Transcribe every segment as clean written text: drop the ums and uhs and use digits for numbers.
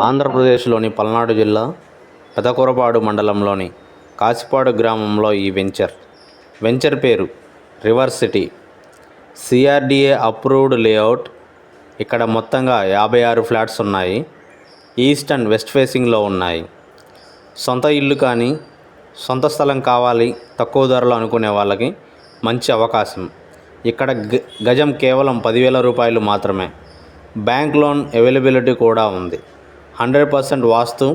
ఆంధ్రప్రదేశ్లోని పల్నాడు జిల్లా పెదకూరపాడు మండలంలోని కాసిపాడు గ్రామంలో ఈ వెంచర్ పేరు river city. CRDA approved layout. ఇక్కడ మొత్తంగా 56 ఫ్లాట్స్ ఉన్నాయి. ఈస్ట్ అండ్ వెస్ట్ ఫేసింగ్లో ఉన్నాయి. సొంత ఇల్లు కానీ సొంత స్థలం కావాలి తక్కువ ధరలో అనుకునే వాళ్ళకి మంచి అవకాశం. ఇక్కడ గజం కేవలం 10,000 రూపాయలు మాత్రమే. బ్యాంక్ లోన్ అవైలబిలిటీ కూడా ఉంది. 100% వాస్తు,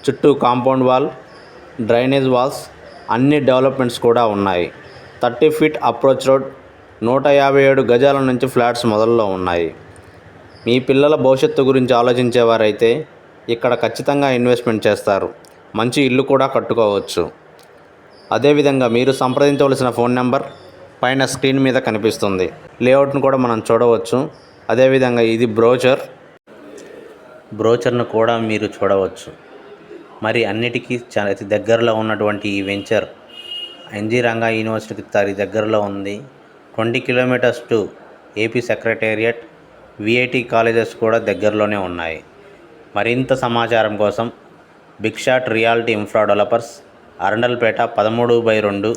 చుట్టూ కాంపౌండ్ వాల్, డ్రైనేజ్ వాల్స్, అన్ని డెవలప్మెంట్స్ కూడా ఉన్నాయి. 30 ఫీట్ అప్రోచ్ రోడ్, 157 గజాల నుంచి ఫ్లాట్స్ మొదల్లో ఉన్నాయి. మీ పిల్లల భవిష్యత్తు గురించి ఆలోచించేవారైతే ఇక్కడ ఖచ్చితంగా ఇన్వెస్ట్మెంట్ చేస్తారు. మంచి ఇల్లు కూడా కట్టుకోవచ్చు. అదేవిధంగా మీరు సంప్రదించవలసిన ఫోన్ నెంబర్ పైన స్క్రీన్ మీద కనిపిస్తుంది. లేఅవుట్ను కూడా మనం చూడవచ్చు. అదేవిధంగా ఇది బ్రోచర్ను కూడా మీరు చూడవచ్చు. మరి అన్నిటికీ అతి దగ్గరలో ఉన్నటువంటి ఈ వెంచర్ ఎన్జీ రంగా యూనివర్సిటీకి దగ్గరలో ఉంది. 20 kilometres to AP secretariat, VIT colleges కూడా దగ్గరలోనే ఉన్నాయి. మరింత సమాచారం కోసం big shot reality infra developers, Arundelpet 13/2,